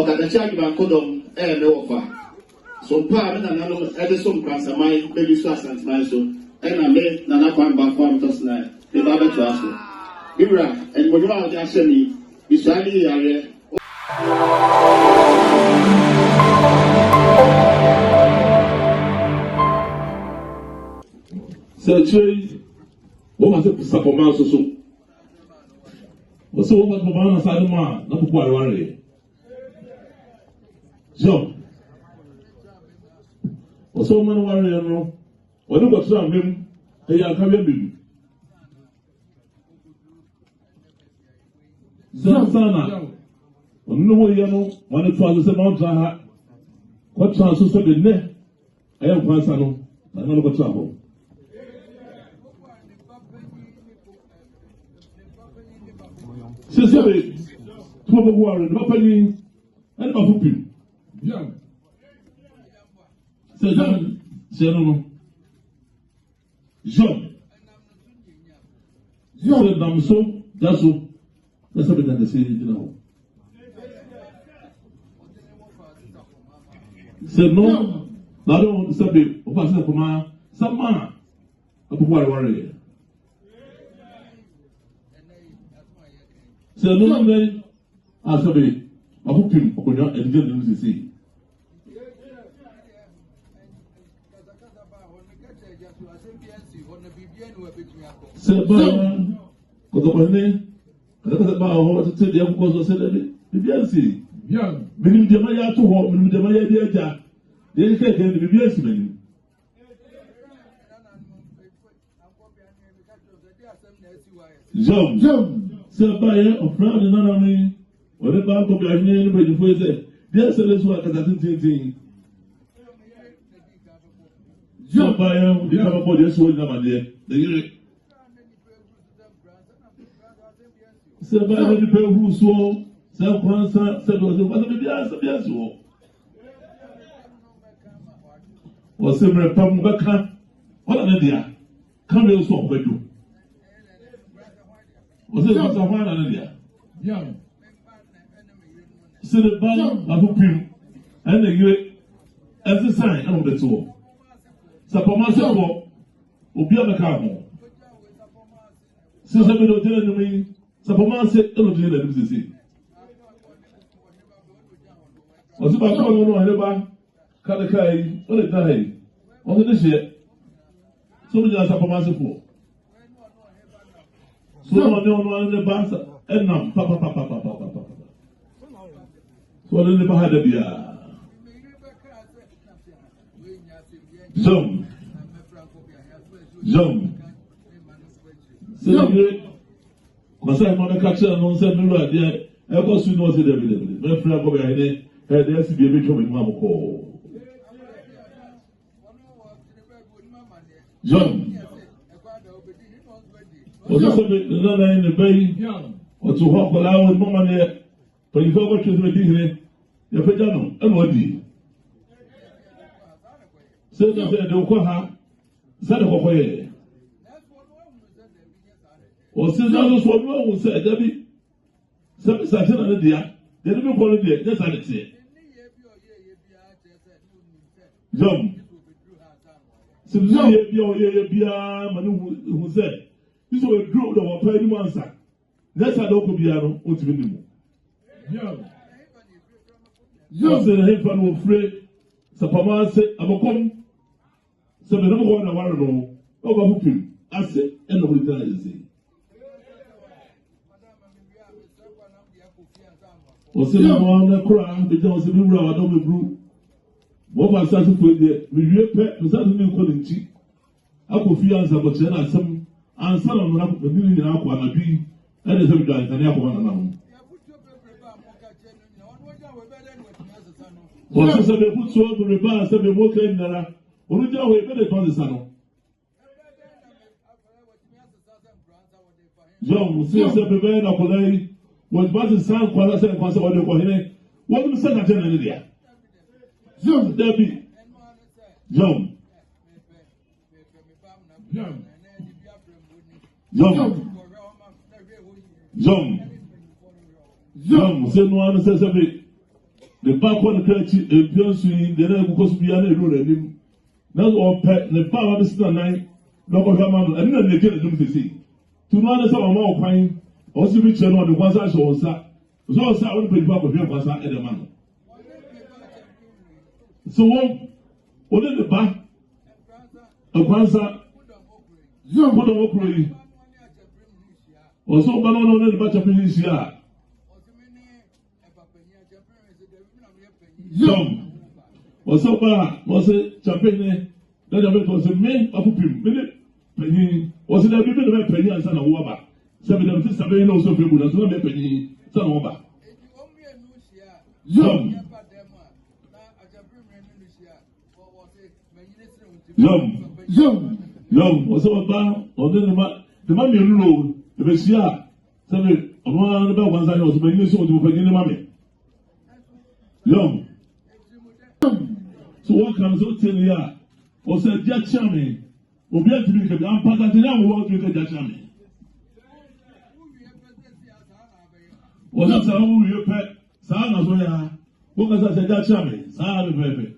Okadachi Bankodom, Meofa. So, Pam and another Edison Cransamai, baby Swas and Smaso, and I made Nanapan Bafam Tosna, the Baba Trasso. Ibra, and Modra Yashani, Ishani area. So, what was it? Sapoma so. What's what Babana Sadama, not quite worry. So, what's so many warrior? What about some him? They are coming. Sana, no way you know, one of the Mount what chances for the net? I am Pasano, another trouble. Sesame, Twelve Warren, Nopany, and Mafupi. Young. Says General John. John, I'm so, that's all. That's something that they say, you know. Said no, I don't want to say, of us, some man, a poor warrior. Said no, man, I said, I hope him upon your and get them to see. Said, but how to tell you because I said, Bibiasi, young, meaning the Maya to home, meaning the Maya dear, they can't get the Bibiasi. Jump, sir, buyer of proud and anonymous, or the bank of your name, but before you say, yes, let's work at that thing. Jump, buyer, you have a body, so my dear. Say by the people who swore, self answer, said was the answer, yes, or similar Pamaka, what an idea. Come here, so with you. Was it was a one idea? Young. Sit about a hooping and the great as a sign of the tour. Sapomasa will be on the car. Since I've been telling me. Sapoma said, "Oh, do you let him see?" Was about no, I never Kalakai, or the day, on this year. So many are Sapoma for. So no, the bassa, and now, papa. So I never had a beer. Jump. So Masai Mona catcher and non said no idea. I was soon was it every day. My friend over here, had there to be a bit of a mamma. John was also another in the bay, or to walk allow with Mamma there, but you forgot to the degree. The Pajano, and what did said that the Okoha said of Okoye. Or since I was one who said, Debbie, some such an idea, they didn't call it that's what it said. Jump. Since you who said, this was a group that was paying one sack. That's how Doko Biano wants to be. You said, hey, fan will free. Sapama said, I'm a come. So the number one I want to know over him. I said, and the whole or say, one a crowd, the Johnson River, I don't be what was that for the pet was that new calling cheap? I could feel answer, but then I some answer on the million aqua and a bee, and there's a guy and apple one. Or so they put so over the bar, so they walk in there, or we don't wait for the son. John, see, so the bed of a was but the sound quality and conservative for him. What was said at the end of the year? John, Debbie, John, say no one says a bit. the back one country, a pious in the name because we are not doing now or pet the power of the night, no man, and then they get them to see. To know that some more pine, also be channel the ones I saw, sir. So I would be back with him was at the man. So what in the back? A Kwanzaa, you put a walk or so Balon the batch of police here. Young or so far was a champagne. That was a man of him. Penny was it a bit of a penny and son of Waba. 7 also people as well a penny, son of Waba. Young was about or then the mommy rule the Bessia. 7 on about one side was many so to begin the mommy. Young. So what comes out till ya? Or said Jack Chammy, or be able to make a packet and walk with a Jack Chammy. Or that's how you pet Sana Zoya. What does I say Jack Chammy? Sana baby.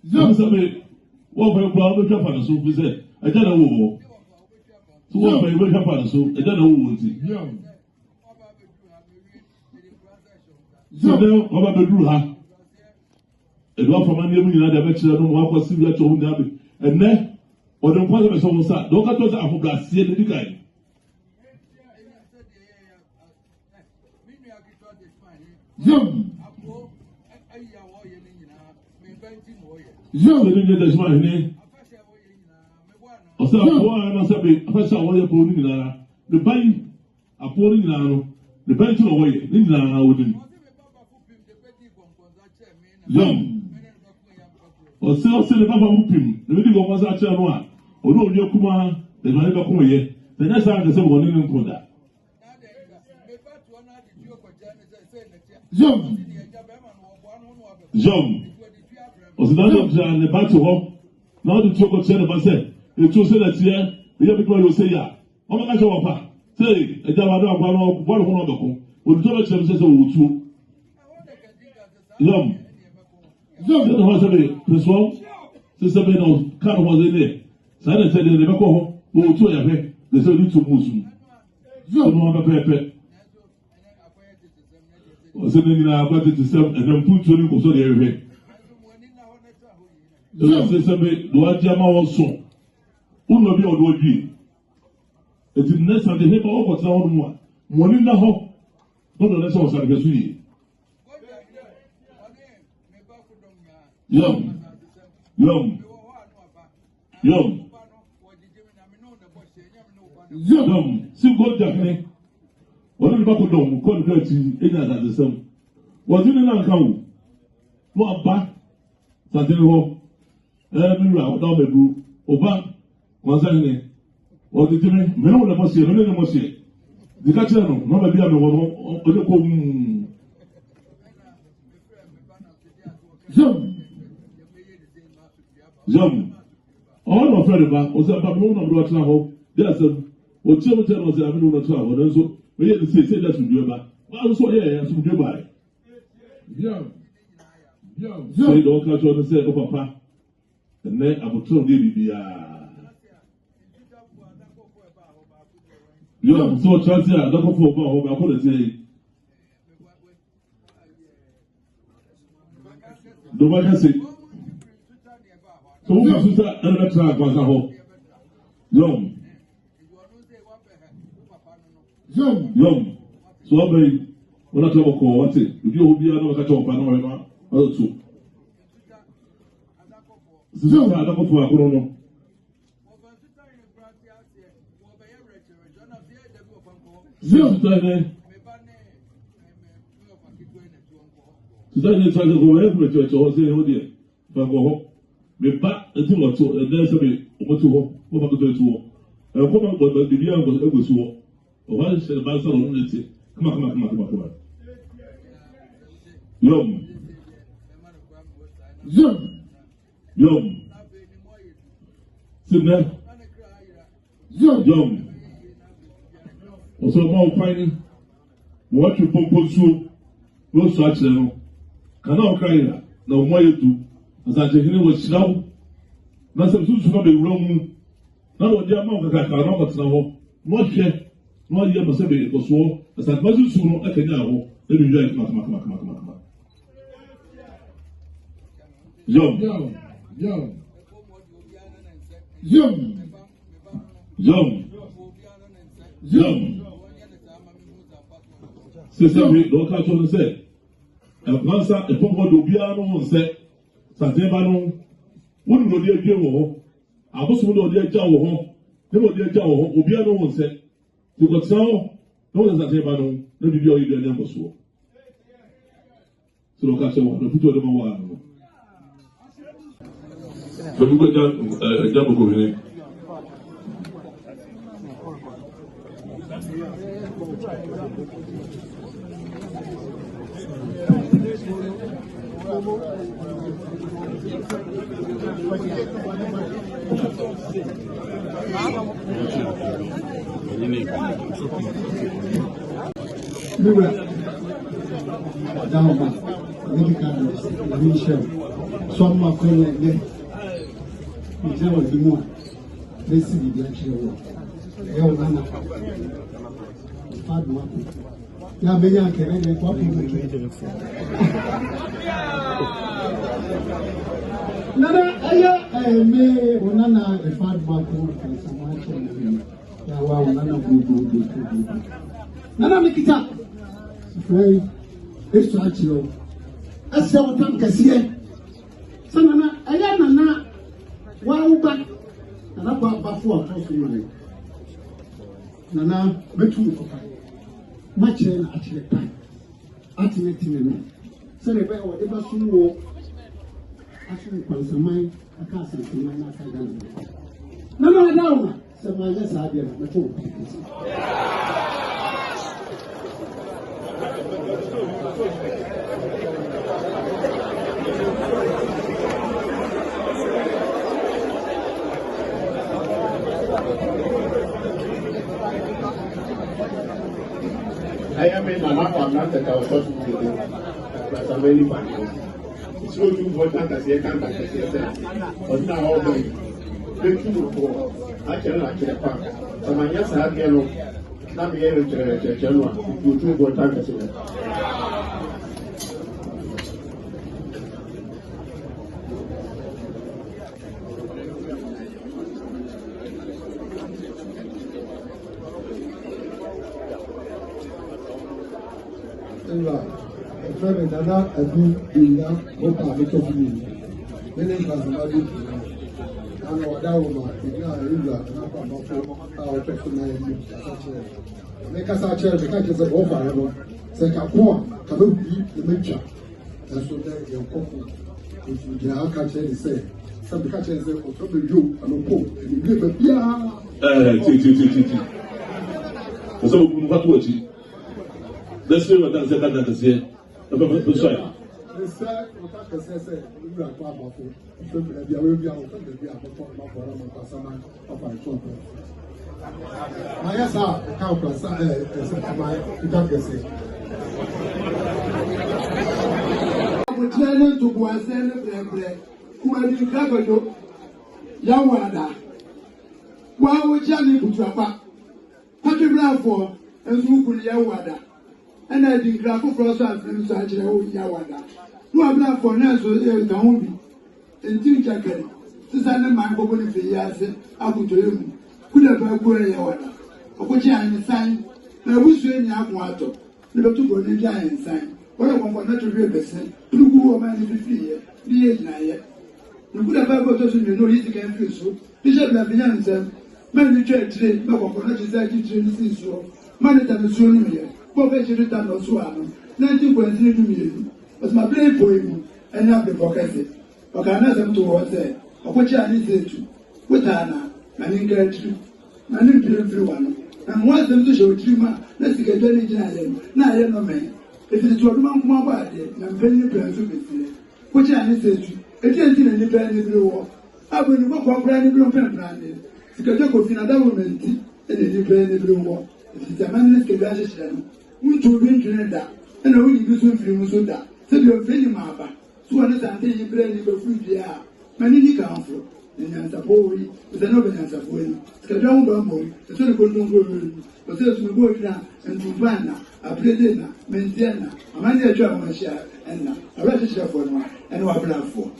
Somebody, what by Brother Japan, so we said, I don't know. So what by Japan, so I don't know. So now, what about Bedruha? A lot from my name in the veteran of Waka Sylvia to Hundabi. And then, or the point of someone said, don't cut us out of that, see the guy. You didn't get my name. Or so, I must have been a person away upon the buying, upon the bench away, Nina wouldn't. Young. Or so the Papa Whooping, the video was actually one. Or no, Yokuma, the Manaka Koye, the next time the same one in Koda. Young. Was another the battle. Now the chocolate said about said, you two said that here, the young people will say, yeah. Oh, my God, say, a Javada, one of the will tell us says, oh, two. Young. Young was a bit, this one, Sister Ben of Car was in there. Sada said, they never go home, to a pet, they said, you to Muslim. You know, a pet. Was it in our budget to sell and then put to you so they do I jam also? Who will be on what be? It is necessary to help all what's on one. One in the home. No, that's all I can see. Young. See what Jack. What did Baku do? Call the in as the same. Was in an account. What back? Something home. Every round, down the blue. Oba was any. Or the Jimmy, no one was here, no one was here. The catcher, no, maybe I'm the one. Young. All of Frederick was about one of the travel. There's a what Chilton was having on the travel. And so we had to say that to do about. Well, so yeah, to do by. Young. Say, don't catch on the set of Papa. And then I will tell you, young, so chance here, don't go for home. I couldn't say. The one has it. So who is that? Another track was a home. Young. So I'm very, when I talk about what's it? If you will be another catch up, I know also. So I don't go for a corona. Today, try to go every church or say, oh dear, if I go home, be back until or two, and there's a bit over to home, over to the tour. And come on, but the young was able to walk. Or why should the master only say, come on. Young. Sit there. Young. Also, more finding. what you propose to no such no cannot cry no more you do as I think it was slow. Nothing to be wrong. Not what the amount that I cannot know. Not yet, not yet, but it was so as I wasn't soon at the now. Let me join Mac. Yum. Sister, we don't catch on the set. And once a pump will be on set. Santemano wouldn't go dear Joe. I was one of their Joe. Never dear Joe, will be on one set. You got so, no one's at Ebano, no be your idea number so. So, look at someone, the put them one. So, we got a double going. Nana Mikita, Frey, Estratio, Asa Tankasia, Sanana, Ayana, Wauba, Nana Bafua, House Nana, Betu, much in actually time, ultimately, Senator, whatever soon war, actually, Pansamai, a castle to my Nasa. Nana, no, so my yes, I did the two. I am in my map. I'm not that I was talking to you, but I'm very funny. It's so important as you can back yourself. But now, all the breaking report, I cannot get a pack. So my yes, I have yellow. Now, the air to general, you do what time as you. Friend, Nana, I do what I make of you. Many of us are doing it. I'm not that woman. It's not a real our personal make us our chair, the catches of offer. Second point, cannot be the nature. And so then your couple, if you can catch any say, some catches say, or trouble you, and a pope, and you give a yeah. So, what was it? Let's see what that's here. The side. The side, what I say, you are powerful. So, there will be a of my children. My yes, I can't pass my democracy. I'm trying to go and send who are in Chicago, Yawada. Why would Johnny put your back? Patrick Bradford and Zuku Yawada. And I think Grafo Frost and such a Yawada. No, I'm not for now, so there's the home. And Tim Jacket, Susanna, my woman, if he has it, I put to him. Could have a good Yawada. A good giant sign. I wish you any water. Never to go in giant sign. What I want not to be a person, to go a man if you the age now yet. You could have got us in your easy can feel so. Bishop Lavian, man, church today, no one for not exactly to so. Man, that is soon here. Profession return or so. 19.3 million. But my play for him and have the pocket. But I know them to what say, or what I need to. With Anna, and encourage you. And in one. And once them to show Trima, let's get any giant. Now I am no man. If it's 12 months more bad, I'm very plans to be. Which I need to. It can't see any brand new war. I will go for brand new brand. Because I could feel another woman and a new brand new war. If it's a man, let's get unto Vinda, and I will use him for Musuda. So you're very mapa. So one is until you play the food, yeah. Many come from. And answer for you, with an open answer for you. Skadon Bambo, the sort of good room, but there's no go down and to Vanna, a Predina, Mentiana, a manager German share, and a register for one, and what plan for.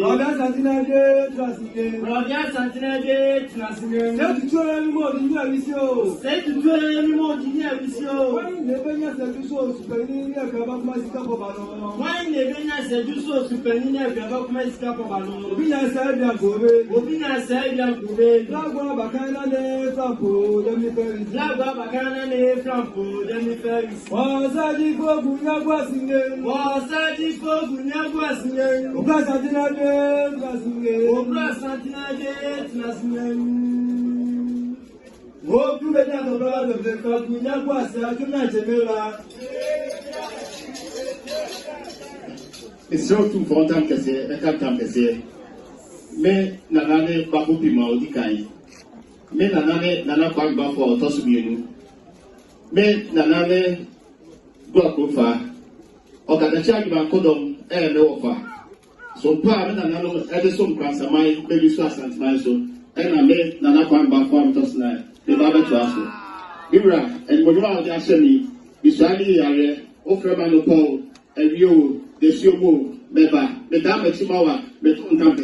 Robert Santina de Trasine. Robert Santina de Trasine. C'est tout le monde qui vient ici. C'est tout le monde qui vient ici. Oui, les beignets c'est du sauce supérieur qui va commencer à ballon. Oui, les beignets c'est du sauce supérieur qui va commencer à ballon. Bien c'est bien couvé. Bien c'est bien couvé. La voix bacana de flambeau de mi faire. La voix bacana de flambeau de mi faire. Oh ça dit quoi bounia boisine. Oh ça dit quoi bounia boisine. Robert Santina de Trasine. Robert Santina de Trasine. Oh, tout le temps, on va le faire quand il y a quoi, c'est à tout le monde, là. Et surtout, pour entendre que c'est un temps que c'est. Mais, n'année pas pour piment, on dit qu'il mais, n'année pas pour autant subir nous. Mais, n'année, doit qu'on fasse. On a déjà eu un codon, et le offre. Son père, n'année, elle est son grand-samaï, baby 60 miles. Elle n'a même, n'année pas pour autant subir. The Bible to us. Ibra and Modra of Ashani, Israeli area, Ofremano Paul, and you, the Shomo, Beba, the Dama Chimawa, the Tuntam.